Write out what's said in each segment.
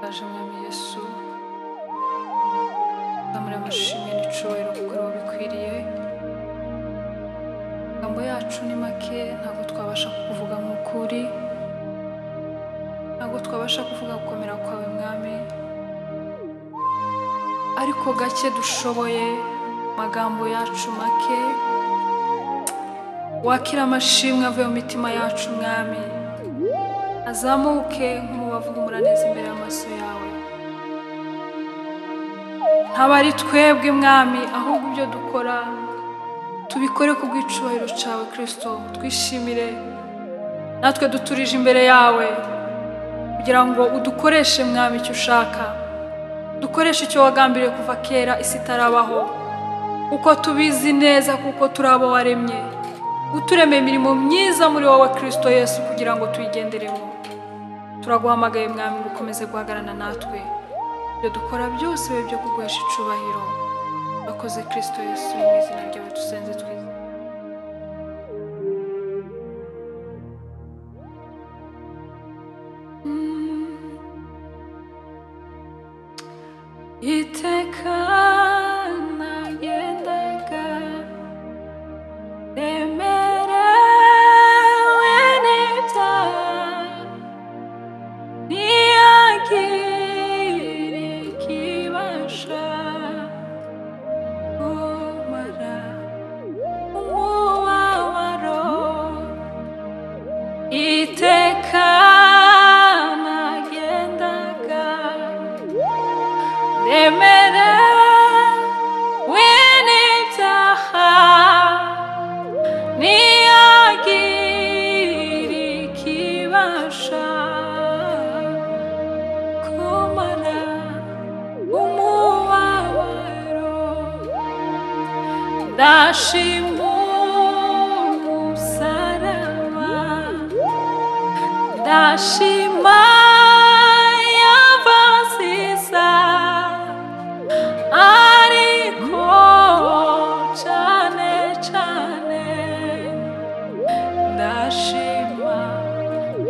Aje mwami Yesu amara amashimwe n'icyubahiro kuko bikwiriye. Amagambo yacu ni make, ntabwo twabasha kuvuga nk'ukuri, ntabwo twabasha kuvuga gukomera kwawe mwami, ariko gake dushoboye, amagambo yacu make wakira amashimwe avuye mu mitima yacu mwami, azamuke nk'umubavu umuraneza imbere y'amaso yawe. Ntaba ari twebwe mwami, ahubwo ibyo dukora tubikore ku bw'icubahiro cyawe Kristo. Twishimire natwe duturije imbere yawe kugira ngo udukoreshe mwami icyo ushaka, dukoreshe icyo wagambiriye kuva kera isi itarabaho, kuko tubizi neza kuko turi abo waremye, uturemeye imirimo myiza muri wowe Kristo Yesu kugira ngo tuyigenderemo. Turaguhamagaye mwami ngo ukomeze guhagarana natwe, ibyo dukora byose bibe byo kuguhesha icubahiro. Urakoze Kristo Yesu, mu izina ryawe dusenze twiza. Iteka nagendaga remerewe n'ibyaha, ntihagire ikibasha kumara umubabaro. Iteka nagendaga remerewe n'ibyaha, ntihagire ikibasha kumara umubabaro. Ndashima umusaraba, ndashima yavansiza, ariko cyane cyane ndashima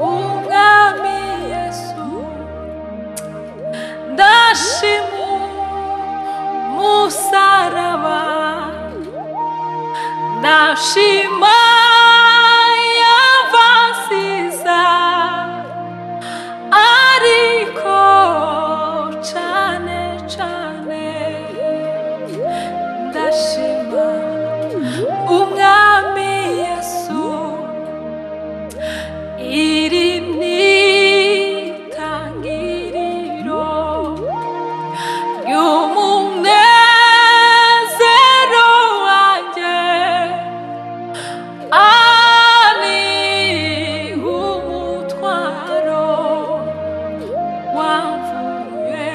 umwami Yesu. Ndashima umusaraba, ndashima yavansiza, ariko cyane cyane ndashima umwami Yesu. Iri ni itangiriro ry'umunezero wanjye, ari umutwaro wavuye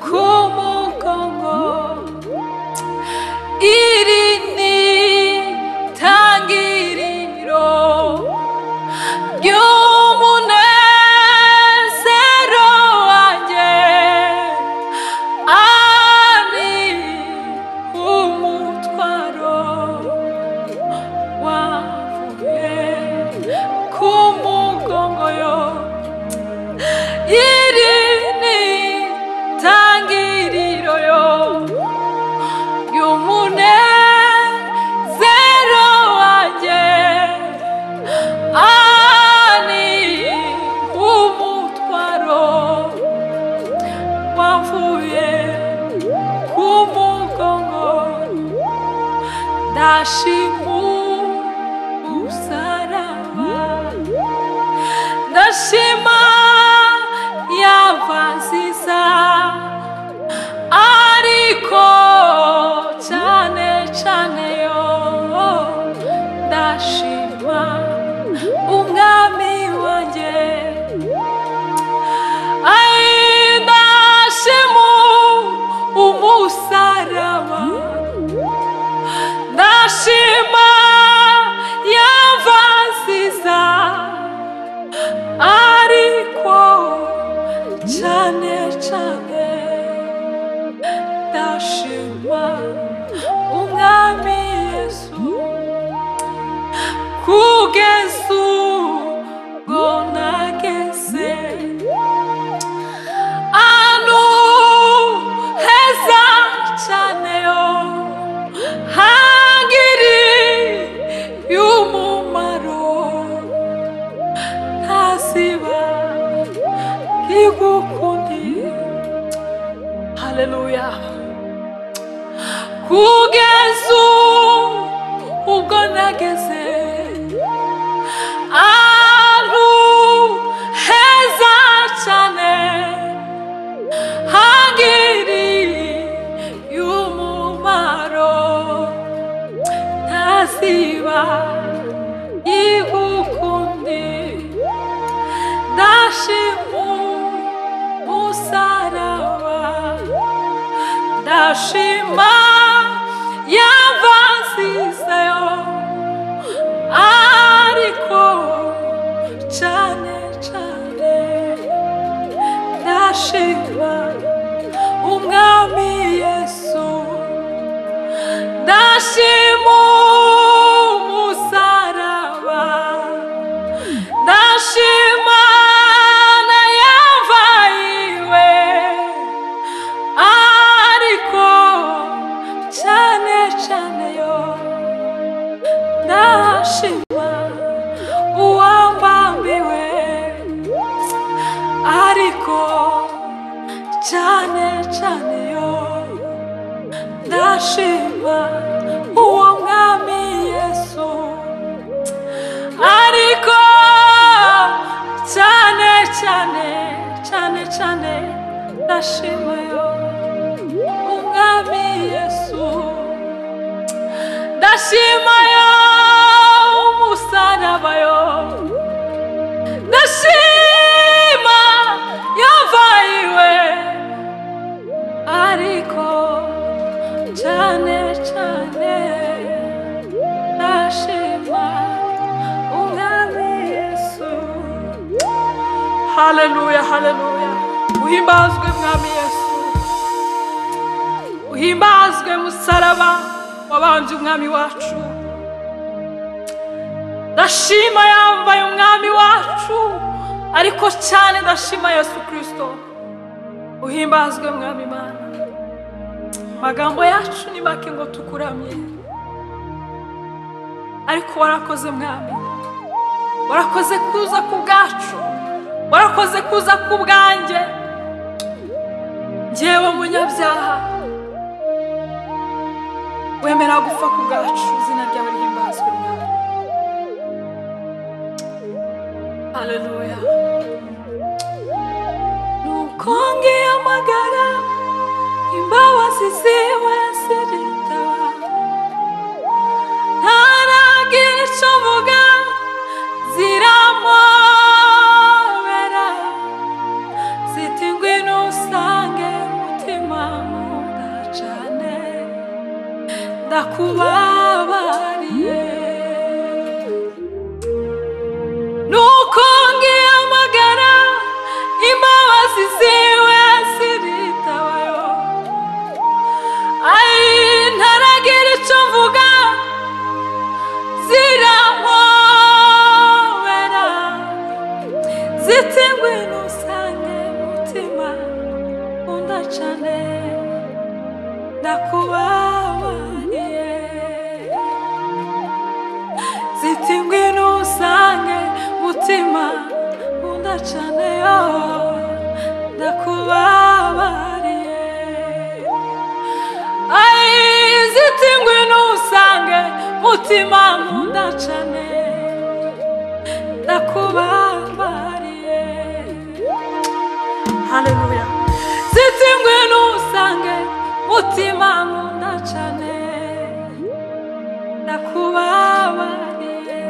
ku mugongo. Iri ni itangiriro ry'umunezero wanjye, ari umutwaro wavuye ku mugongo yo. Iri ni itangiriro yo y'umunezero wanjye, ari umutwaro wavuye ku mugongo. Ndashima umusaraba, ndashima yavansiza, ariko cyane cyane yo ndashima umwami wanjye. Ndashima umusaraba, ndashima haleluya kugeza ubwo nageze ahantu heza cyane hagiriye umumaro ntasiba igukundi ndashima umusaraba ndashima yavansizeyo ariko cyane cyane ndashima umwami Yesu ndashima umusaraba ndashima na yavayiwe ariko cyane cyane yo ndashima uwambambiwe ariko cyane cyane yo ndashima uwo mwami Yesu ariko cyane cyane cyane cyane ndashima yo umwami Yesu ndashima yo umusaraba yo ndashima yavayiwe ariko cyane cyane ndashima umwami Yesu haleluya haleluya uhimbazwe mwami Yesu uhimbazwe musaraba wabanje umwami wacu ndashima yambaye umwami wacu ariko cyane ndashima Yesu Kristo uhimbazwe mwami Imana magambo yacu ni make ngo tukuramye ariko warakoze mwami warakoze kuza ku bwacu warakoze kuza ku bwanjye njyewe umunyabyaha wemera gupfa ku bwacu izina ryawe rihimbazwe mwami haleluya nuko ngiyamagara imbabazi ziwe ziritaba ntaragira icyo mvuga ziramwobera ziti ngwino usange mutima nkunda cyane ndakubabariye nuko ngiyamagara imbabazi ziwe ziritabayo ntaragira icyo mvuga ziramwobera ziti ngwino usange mutima nkunda cyane ndakubabariye ziti ngwino usange mutima nkunda cyane yo ndakubabariye ziti ngwino usange mutima nkunda cyane ndakubabariye haleluya ziti ngwino usange mutima nkunda cyane ndakubabariye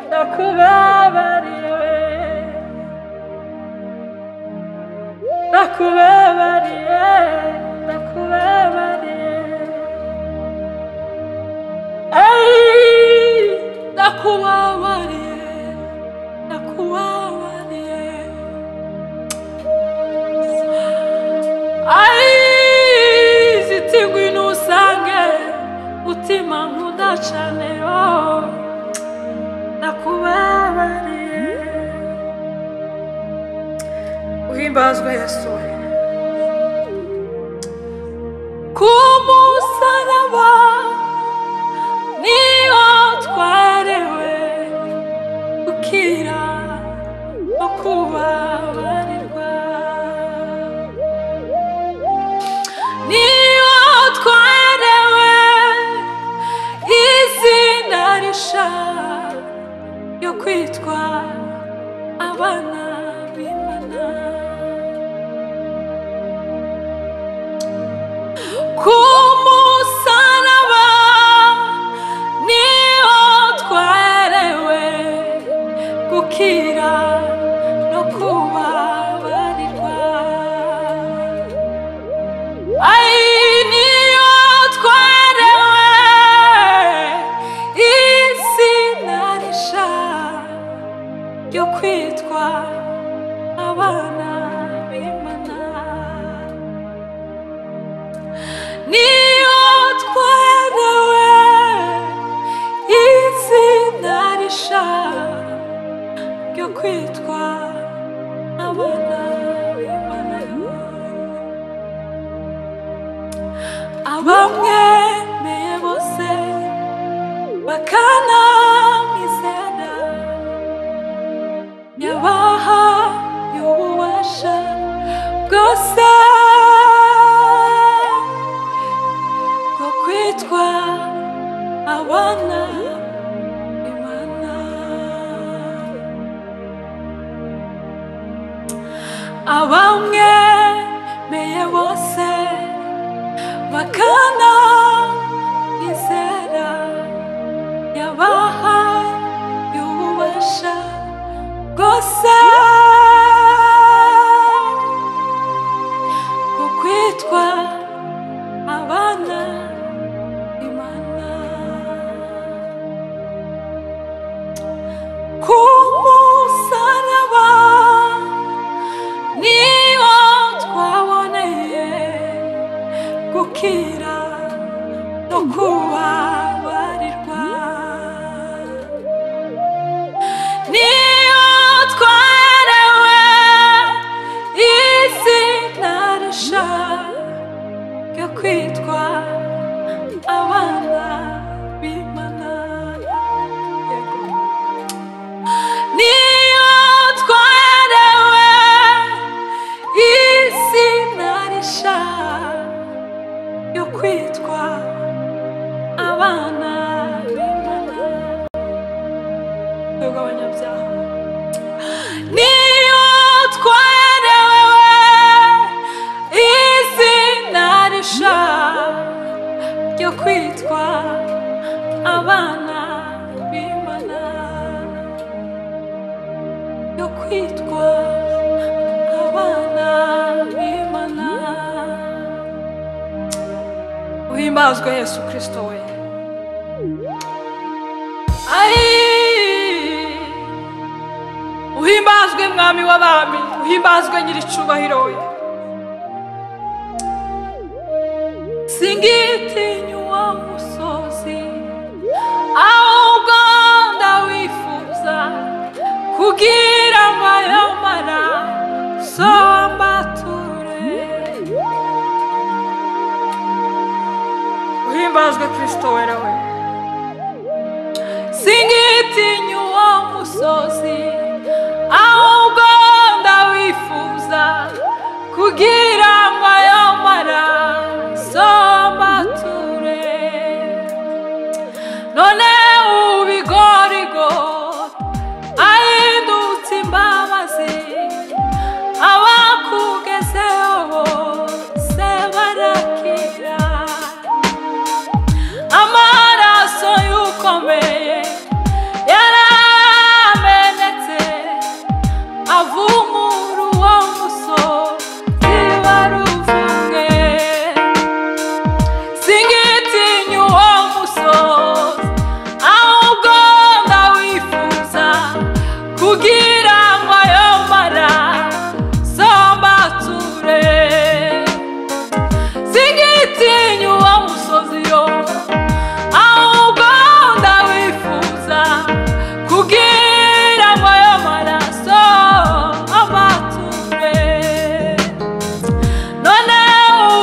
ndakubabariye ndakubabariye ndakubabariye ndakubabariye ndakubabariye ziti ngwino usange mutima nkunda cyane ndakubabariye uhimbazwe Yesu ku musaraba niho twarewe gukira y'ububasha yo kwitwa abana b'Imana. Ku musaraba niho twarewe gukira no kubabarirwa. Niyo twarewe izina rishya ryo kwitwa abana b'Imana. Niyo twarewe izina rishya ryo kwitwa abana b'Imana. Abamwemeye bose bakanamwizera yabaha y'ububasha bwose bwo kwitwa abana b'Imana. Abamwemeye bose bakanamwizera yabaha y'ububasha bwose bwo kwitwa abana b'Imana. Ku musaraba niho twaboneye gukira no kubabarirwa. Niyo twarewe izina rishya ryo kwitwa abana b'Imana. Niyo twarewe izina rishya ryo kwitwa abana b'Imana. Twebwe abanyabyaha. Niyo twarewe izina rishya ryo kwitwa abana b'Imana. Ryo kwitwa abana b'Imana. Uhimbazwe Yesu Kristo we. Uhimbazwe mwami w'abami, uhimbazwe nyir'icyubahiro we. Singitinya uwo musozi ahubwo ndawifuza kugira ngo ayo maraso ambature. Uhimbazwe Kristo wera we. Singitinya uwo musozi ahubwo ndawifuza kugira ngo ayo maraso ambature. None ubigorigo ahindutse imbabazi abakugezeho bose barakira. Amaraso y'ukomeye yaramenetse avumura uwo musozi waruvumwe. Singitinya uwo musozi ahubwo ndawifuza kugira ngo ayo maraso ambature. Singitinya uwo musozi yo ahubwo ndawifuza kugira ngo ayo maraso ambature. None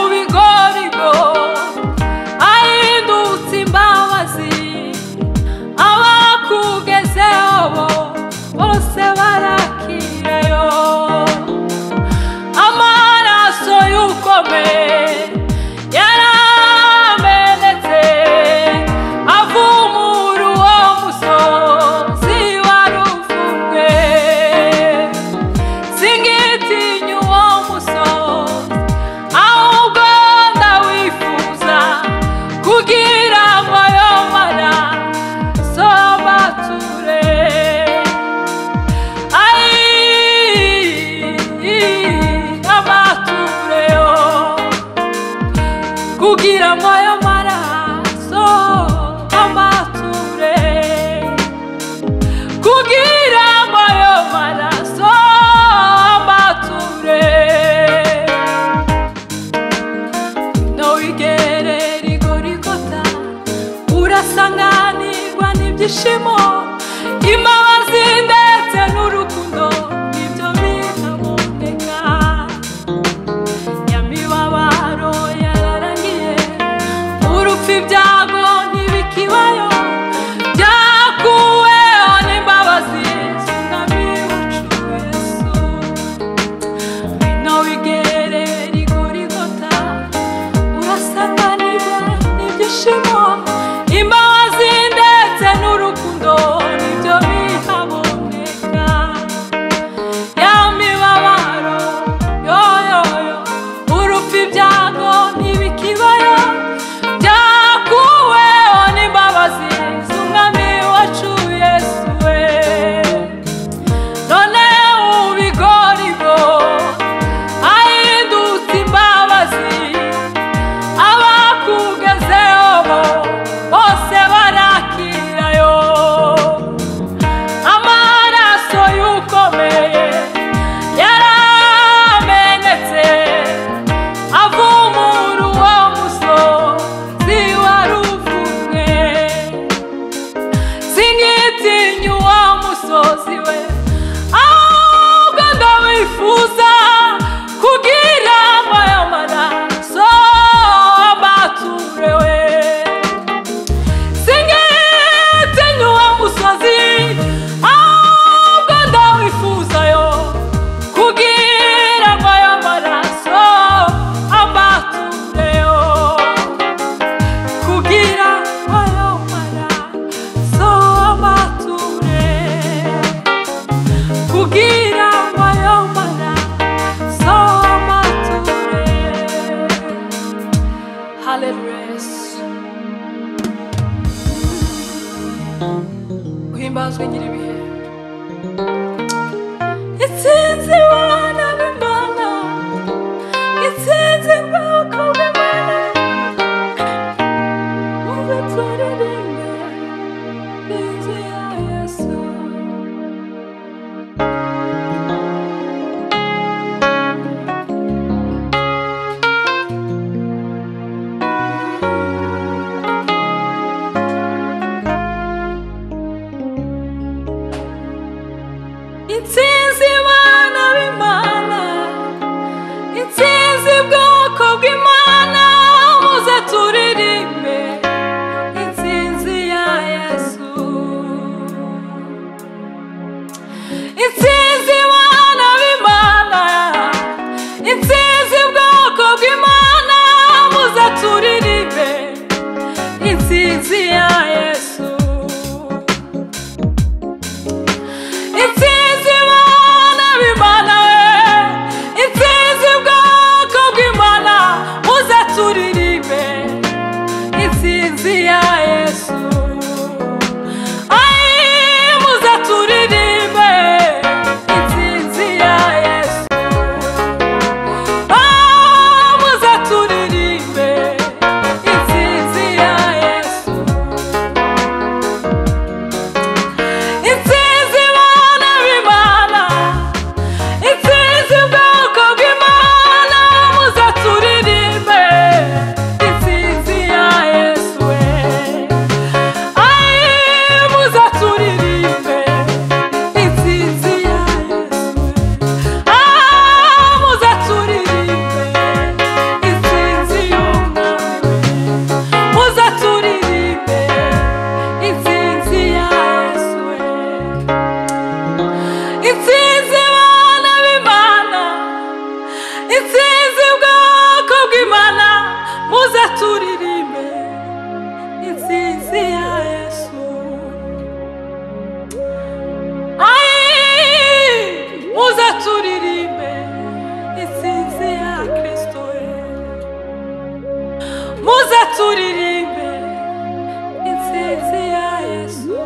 ubigorigo ahindutse imbabazi abakugezeho bose barakira. wifuza kugira ayo maraso baturewe singete nyuwa musozi ahubwo ndawifuza yo kugira ayo maraso abatureyo kugira ayo maraso abature kugira ayo maraso abature. Hallelujah. Uhimbazwe nyiribihe itsinzi wana b'Imana itsinzi bwoko bw'Imana muze turirimbe inzu ya Yesu. Itsinzi bana b'Imana itsinzi bwoko bw'Imana muze turirimbe itsinzi ya Yesu. Itsinzi bana b'Imana itsinzi bwoko bw'Imana muze turirimbe itsinzi ya Yesu. Itsinzi bana b'Imana itsinzi bwoko bw'Imana muze turirimbe itsinzi ya Yesu. Ai muze turirimbe itsinzi ya Yesu. Muze turirimbe itsinzi ya Yesu. Itsinzi bana b'Imana itsinzi bwoko bw'Imana muze turirimbe itsinzi ya Yesu. Ai muze turirimbe itsinzi ya Yesu. Muze turirimbe itsinzi y'Umwami. Muze turirimbe itsinzi ya Yesu. Itsinzi bana b'Imana itsinzi bwoko bw'Imana muze turirimbe itsinzi ya Yesu. Ai muze turirimbe itsinzi ya Kristo. Muze turirimbe itsinzi ya Yesu.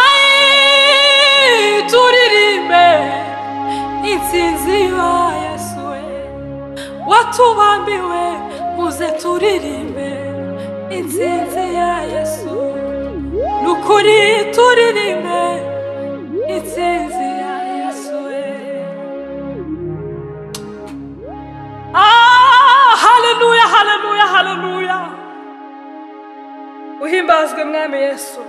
Ai turirimbe itsinzi ya Yesu. Watubambiwe muze turirimbe itsinzi ya Yesu. Nukuri turirimbe itsinzi ya Yesu. Hallelujah, hallelujah, hallelujah. Uhimbazwe mwami Yesu.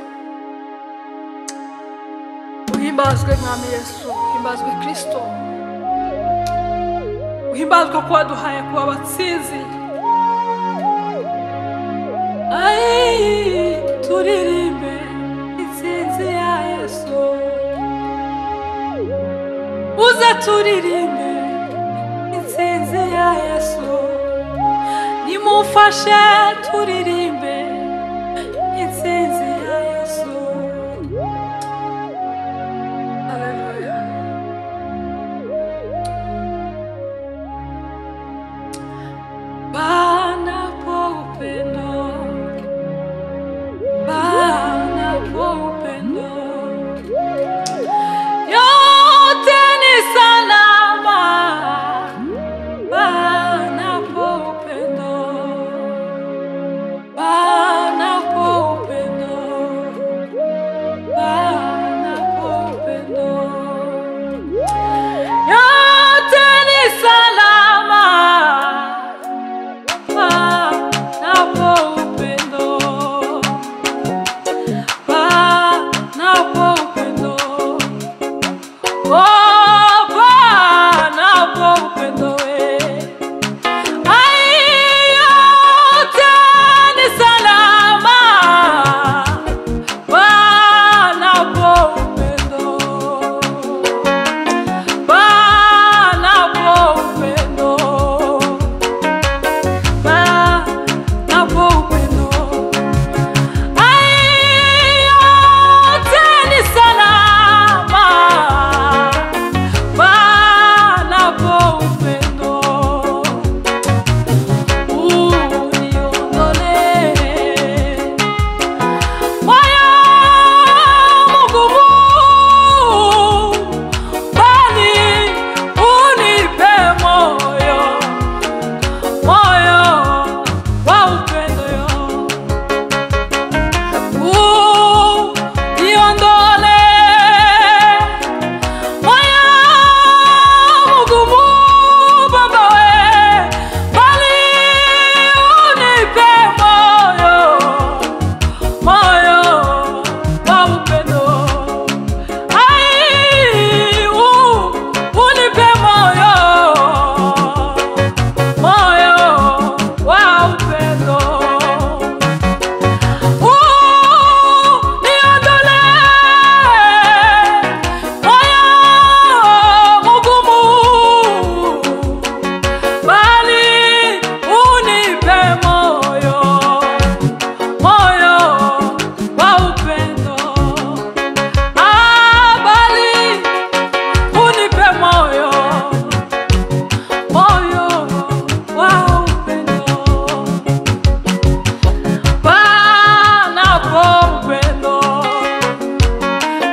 Uhimbazwe mwami Yesu. Uhimbazwe Kristo. Uhimbazwe ko waduhaye kuba abatsinzi. Ai turirimbe itsinzi ya Yesu. Uze turirimbe itsinzi ya Yesu. Nimufashe turirimbe itsinzi ya Yesu. Hallelujah. Bana po upendo, bana po upendo, yote ni salama. Bana po upendo,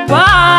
Bye.